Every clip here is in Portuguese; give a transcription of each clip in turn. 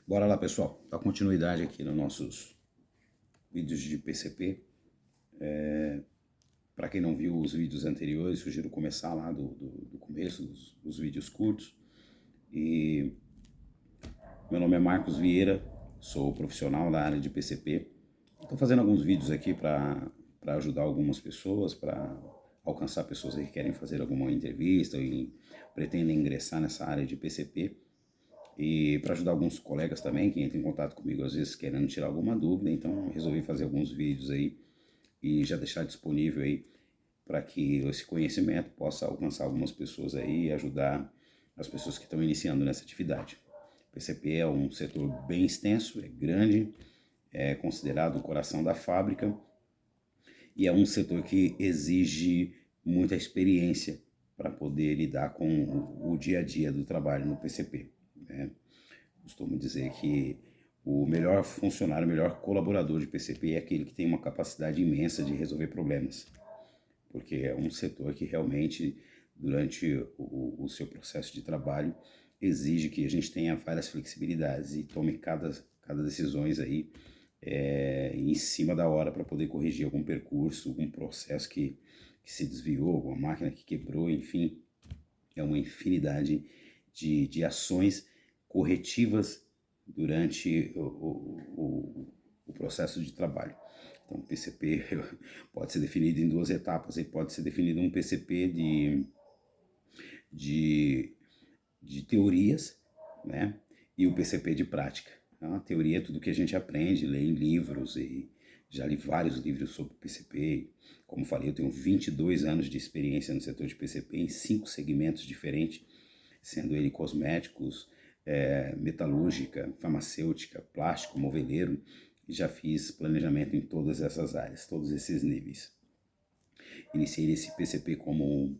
Bora lá, pessoal, dar continuidade aqui nos nossos vídeos de PCP. Para quem não viu os vídeos anteriores, sugiro começar lá do começo, dos vídeos curtos. E meu nome é Marcos Vieira, sou profissional da área de PCP. Estou fazendo alguns vídeos aqui para ajudar algumas pessoas, para alcançar pessoas que querem fazer alguma entrevista e pretendem ingressar nessa área de PCP. E para ajudar alguns colegas também que entram em contato comigo às vezes querendo tirar alguma dúvida, então resolvi fazer alguns vídeos aí e já deixar disponível aí para que esse conhecimento possa alcançar algumas pessoas aí e ajudar as pessoas que estão iniciando nessa atividade. O PCP é um setor bem extenso, é grande, é considerado o coração da fábrica e é um setor que exige muita experiência para poder lidar com o dia a dia do trabalho no PCP. Costumo dizer que o melhor funcionário, o melhor colaborador de PCP é aquele que tem uma capacidade imensa de resolver problemas, porque é um setor que realmente, durante o seu processo de trabalho, exige que a gente tenha várias flexibilidades e tome cada decisões aí em cima da hora para poder corrigir algum percurso, algum processo que se desviou, alguma máquina que quebrou, enfim, é uma infinidade de ações corretivas durante o processo de trabalho. Então, o PCP pode ser definido em duas etapas. Ele pode ser definido um PCP de teorias, né? E o PCP de prática. Então, a teoria é tudo que a gente aprende, lê em livros, e já li vários livros sobre PCP. Como falei, eu tenho 22 anos de experiência no setor de PCP em 5 segmentos diferentes, sendo ele cosméticos, metalúrgica, farmacêutica, plástico, moveleiro, e já fiz planejamento em todas essas áreas, todos esses níveis. Iniciei esse PCP como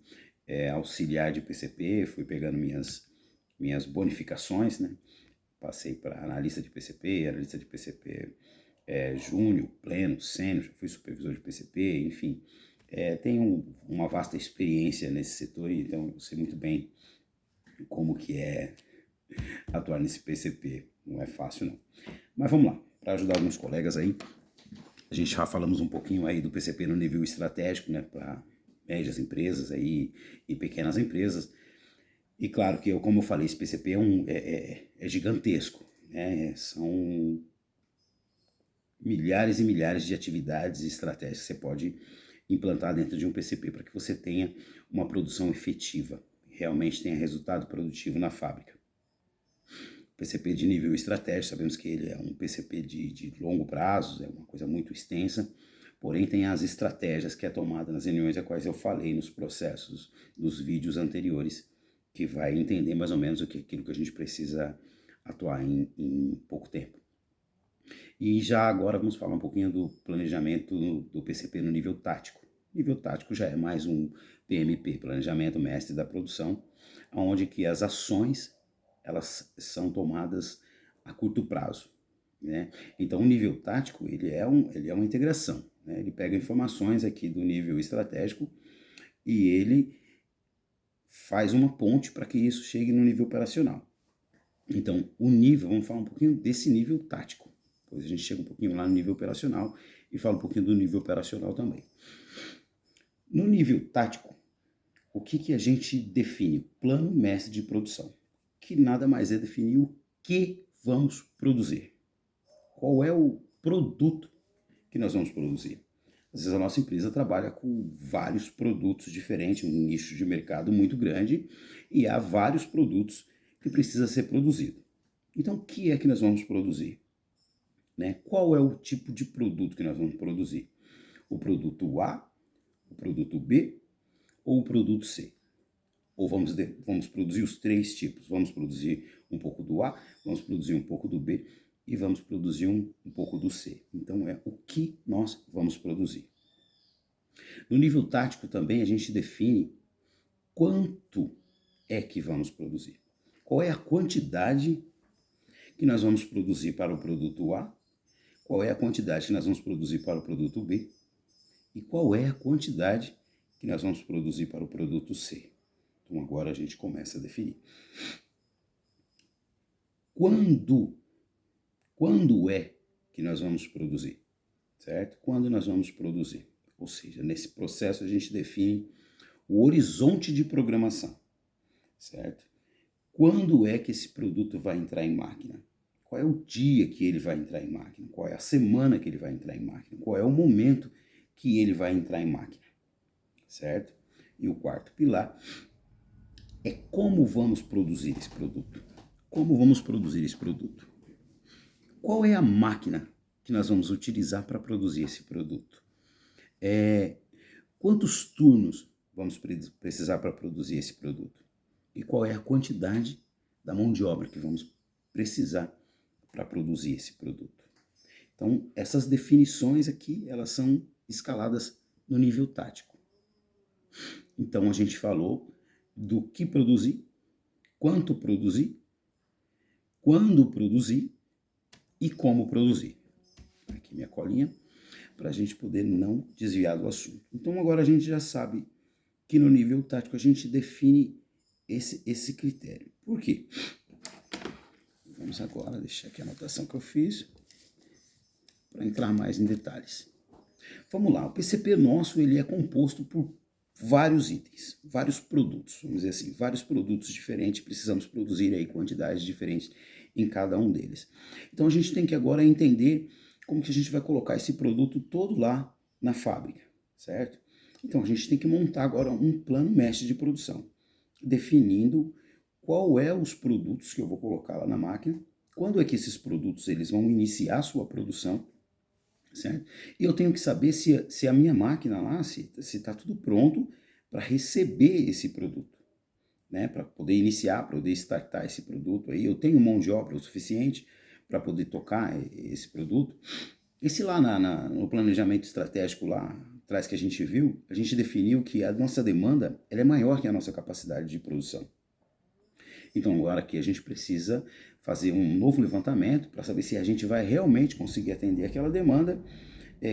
auxiliar de PCP, fui pegando minhas bonificações, né? Passei para analista de PCP júnior, pleno, sênior, já fui supervisor de PCP, enfim. Tenho uma vasta experiência nesse setor, então eu sei muito bem como que é atuar nesse PCP. Não é fácil, não. Mas vamos lá, para ajudar alguns colegas aí, a gente já falamos um pouquinho aí do PCP no nível estratégico, né, para médias empresas aí e pequenas empresas. E claro que, como eu falei, esse PCP é gigantesco, né? São milhares e milhares de atividades e estratégias que você pode implantar dentro de um PCP para que você tenha uma produção efetiva, realmente tenha resultado produtivo na fábrica. PCP de nível estratégico, sabemos que ele é um PCP de longo prazo, é uma coisa muito extensa, porém tem as estratégias que é tomada nas reuniões a quais eu falei nos processos dos vídeos anteriores, que vai entender mais ou menos aquilo que a gente precisa atuar em pouco tempo. E já agora vamos falar um pouquinho do planejamento do PCP no nível tático. O nível tático já é mais um PMP, Planejamento Mestre da Produção, onde que as ações elas são tomadas a curto prazo, né? Então o nível tático ele é uma integração, né? Ele pega informações aqui do nível estratégico e ele faz uma ponte para que isso chegue no nível operacional. Então vamos falar um pouquinho desse nível tático, depois a gente chega um pouquinho lá no nível operacional e fala um pouquinho do nível operacional também. No nível tático, o que a gente define? Plano mestre de produção, que nada mais é definir o que vamos produzir. Qual é o produto que nós vamos produzir? Às vezes a nossa empresa trabalha com vários produtos diferentes, um nicho de mercado muito grande, e há vários produtos que precisa ser produzido. Então, o que é que nós vamos produzir? Né? Qual é o tipo de produto que nós vamos produzir? O produto A, o produto B ou o produto C? Ou vamos produzir os 3 tipos. Vamos produzir um pouco do A, vamos produzir um pouco do B e vamos produzir um pouco do C. Então é o que nós vamos produzir. No nível tático também a gente define quanto é que vamos produzir. Qual é a quantidade que nós vamos produzir para o produto A, qual é a quantidade que nós vamos produzir para o produto B e qual é a quantidade que nós vamos produzir para o produto C. Então agora a gente começa a definir. Quando quando é que nós vamos produzir, certo? Quando nós vamos produzir. Ou seja, nesse processo a gente define o horizonte de programação, certo? Quando é que esse produto vai entrar em máquina? Qual é o dia que ele vai entrar em máquina? Qual é a semana que ele vai entrar em máquina? Qual é o momento que ele vai entrar em máquina, certo? E o quarto pilar é como vamos produzir esse produto. Como vamos produzir esse produto? Qual é a máquina que nós vamos utilizar para produzir esse produto? Quantos turnos vamos precisar para produzir esse produto? E qual é a quantidade da mão de obra que vamos precisar para produzir esse produto? Então, essas definições aqui, elas são escaladas no nível tático. Então, a gente falou do que produzir, quanto produzir, quando produzir e como produzir. Aqui minha colinha, para a gente poder não desviar do assunto. Então, agora a gente já sabe que no nível tático a gente define esse critério. Por quê? Vamos agora deixar aqui a anotação que eu fiz para entrar mais em detalhes. Vamos lá, o PCP nosso ele é composto por vários itens, vários produtos, vamos dizer assim, vários produtos diferentes, precisamos produzir aí quantidades diferentes em cada um deles. Então a gente tem que agora entender como que a gente vai colocar esse produto todo lá na fábrica, certo? Então a gente tem que montar agora um plano mestre de produção, definindo qual é os produtos que eu vou colocar lá na máquina, quando é que esses produtos eles vão iniciar a sua produção, certo? E eu tenho que saber se a minha máquina lá, se está tudo pronto para receber esse produto, né? Para poder iniciar, para poder startar esse produto aí. Eu tenho mão de obra o suficiente para poder tocar esse produto. E se lá no planejamento estratégico lá atrás que a gente viu, a gente definiu que a nossa demanda ela é maior que a nossa capacidade de produção. Então agora aqui a gente precisa fazer um novo levantamento para saber se a gente vai realmente conseguir atender aquela demanda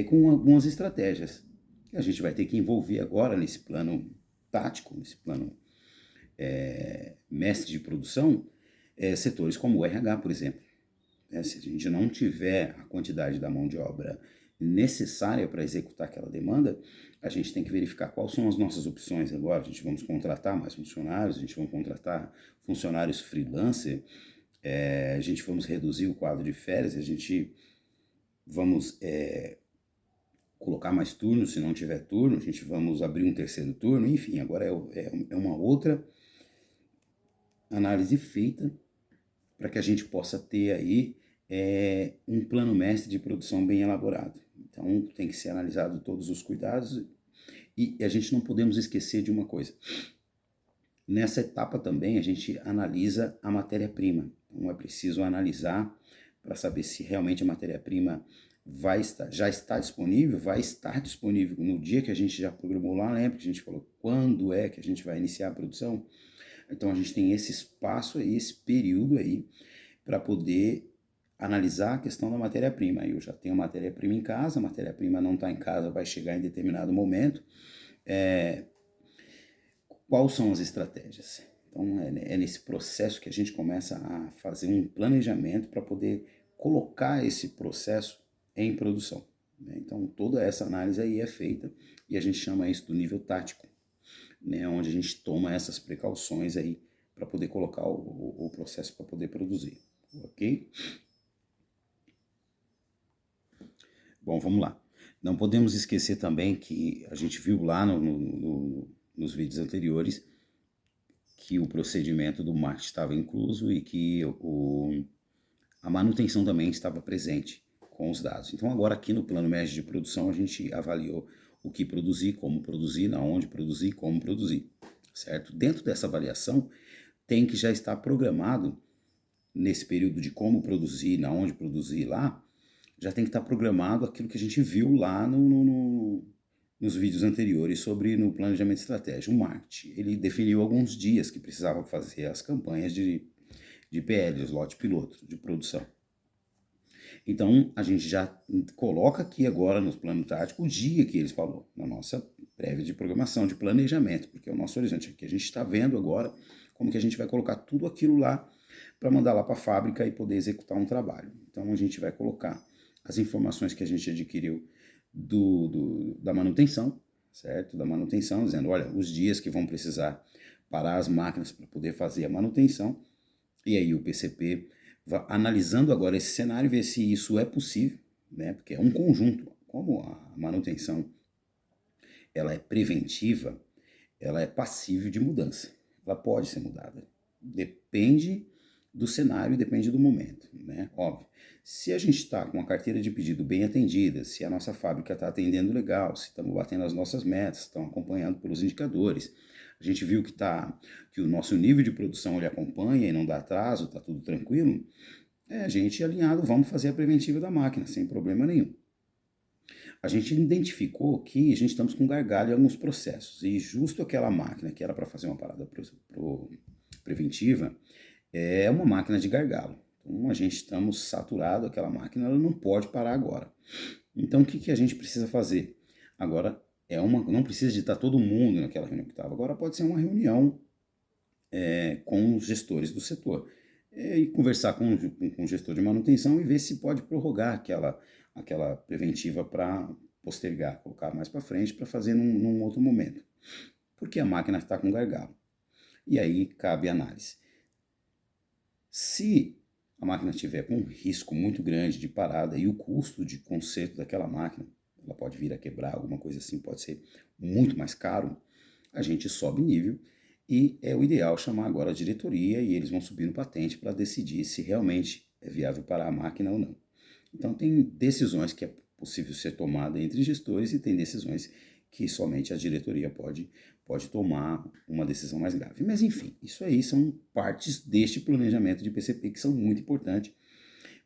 com algumas estratégias. A gente vai ter que envolver agora nesse plano tático, nesse plano mestre de produção, setores como o RH, por exemplo. Se a gente não tiver a quantidade da mão de obra necessária para executar aquela demanda, a gente tem que verificar quais são as nossas opções agora. A gente vamos contratar mais funcionários, a gente vai contratar funcionários freelancer, a gente vamos reduzir o quadro de férias, a gente vamos colocar mais turnos se não tiver turno, a gente vamos abrir um terceiro turno, enfim, agora é uma outra análise feita para que a gente possa ter aí um plano mestre de produção bem elaborado. Então tem que ser analisado todos os cuidados e a gente não podemos esquecer de uma coisa. Nessa etapa também a gente analisa a matéria-prima. Então é preciso analisar para saber se realmente a matéria-prima já está disponível, vai estar disponível no dia que a gente já programou lá, lembra que a gente falou quando é que a gente vai iniciar a produção? Então a gente tem esse espaço aí, esse período aí, para poder analisar a questão da matéria-prima. Eu já tenho a matéria-prima em casa, a matéria-prima não está em casa, vai chegar em determinado momento. Quais são as estratégias? Então é nesse processo que a gente começa a fazer um planejamento para poder colocar esse processo em produção. Então toda essa análise aí é feita e a gente chama isso do nível tático, né, onde a gente toma essas precauções aí para poder colocar o processo para poder produzir, ok? Bom, vamos lá. Não podemos esquecer também que a gente viu lá nos vídeos anteriores que o procedimento do marketing estava incluso e que a manutenção também estava presente com os dados. Então agora aqui no plano médio de produção a gente avaliou o que produzir, como produzir, na onde produzir, como produzir, certo? Dentro dessa avaliação tem que já estar programado nesse período de como produzir, na onde produzir lá, já tem que estar programado aquilo que a gente viu lá nos vídeos anteriores sobre no planejamento estratégico, o marketing. Ele definiu alguns dias que precisava fazer as campanhas de PL, os lote piloto de produção. Então, a gente já coloca aqui agora no plano tático o dia que eles falou, na nossa prévia de programação, de planejamento, porque é o nosso horizonte aqui. A gente está vendo agora como que a gente vai colocar tudo aquilo lá para mandar lá para a fábrica e poder executar um trabalho. Então a gente vai colocar as informações que a gente adquiriu da manutenção, certo? Da manutenção, dizendo, olha, os dias que vão precisar parar as máquinas para poder fazer a manutenção, e aí o PCP vai analisando agora esse cenário, ver se isso é possível, né? Porque é um conjunto, como a manutenção ela é preventiva, ela é passível de mudança, ela pode ser mudada, depende do cenário, depende do momento, né? Óbvio, se a gente está com a carteira de pedido bem atendida, se a nossa fábrica está atendendo legal, se estamos batendo as nossas metas, estão acompanhando pelos indicadores, a gente viu que o nosso nível de produção ele acompanha e não dá atraso, está tudo tranquilo, a gente alinhado, vamos fazer a preventiva da máquina, sem problema nenhum. A gente identificou que a gente estamos com gargalo em alguns processos, e justo aquela máquina que era para fazer uma parada preventiva, é uma máquina de gargalo. Então a gente estamos saturado, aquela máquina ela não pode parar agora. Então o que a gente precisa fazer? Agora não precisa de estar todo mundo naquela reunião que estava, agora pode ser uma reunião com os gestores do setor. E conversar com o gestor de manutenção e ver se pode prorrogar aquela preventiva para postergar, colocar mais para frente para fazer num outro momento. Porque a máquina está com gargalo. E aí cabe análise. Se a máquina tiver com um risco muito grande de parada e o custo de conserto daquela máquina, ela pode vir a quebrar, alguma coisa assim, pode ser muito mais caro, a gente sobe nível e é o ideal chamar agora a diretoria e eles vão subir no patente para decidir se realmente é viável parar a máquina ou não. Então tem decisões que é possível ser tomada entre gestores e tem decisões que somente a diretoria pode tomar uma decisão mais grave. Mas enfim, isso aí são partes deste planejamento de PCP que são muito importantes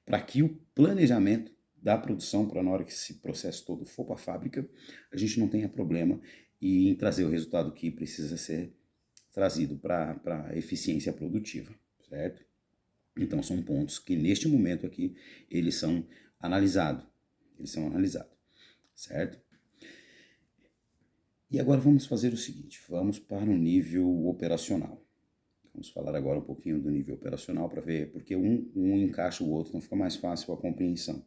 para que o planejamento da produção, para na hora que esse processo todo for para a fábrica, a gente não tenha problema em trazer o resultado que precisa ser trazido para a eficiência produtiva, certo? Então são pontos que neste momento aqui eles são analisados, certo? E agora vamos fazer o seguinte, vamos para o nível operacional. Vamos falar agora um pouquinho do nível operacional para ver, porque um encaixa o outro, então fica mais fácil a compreensão.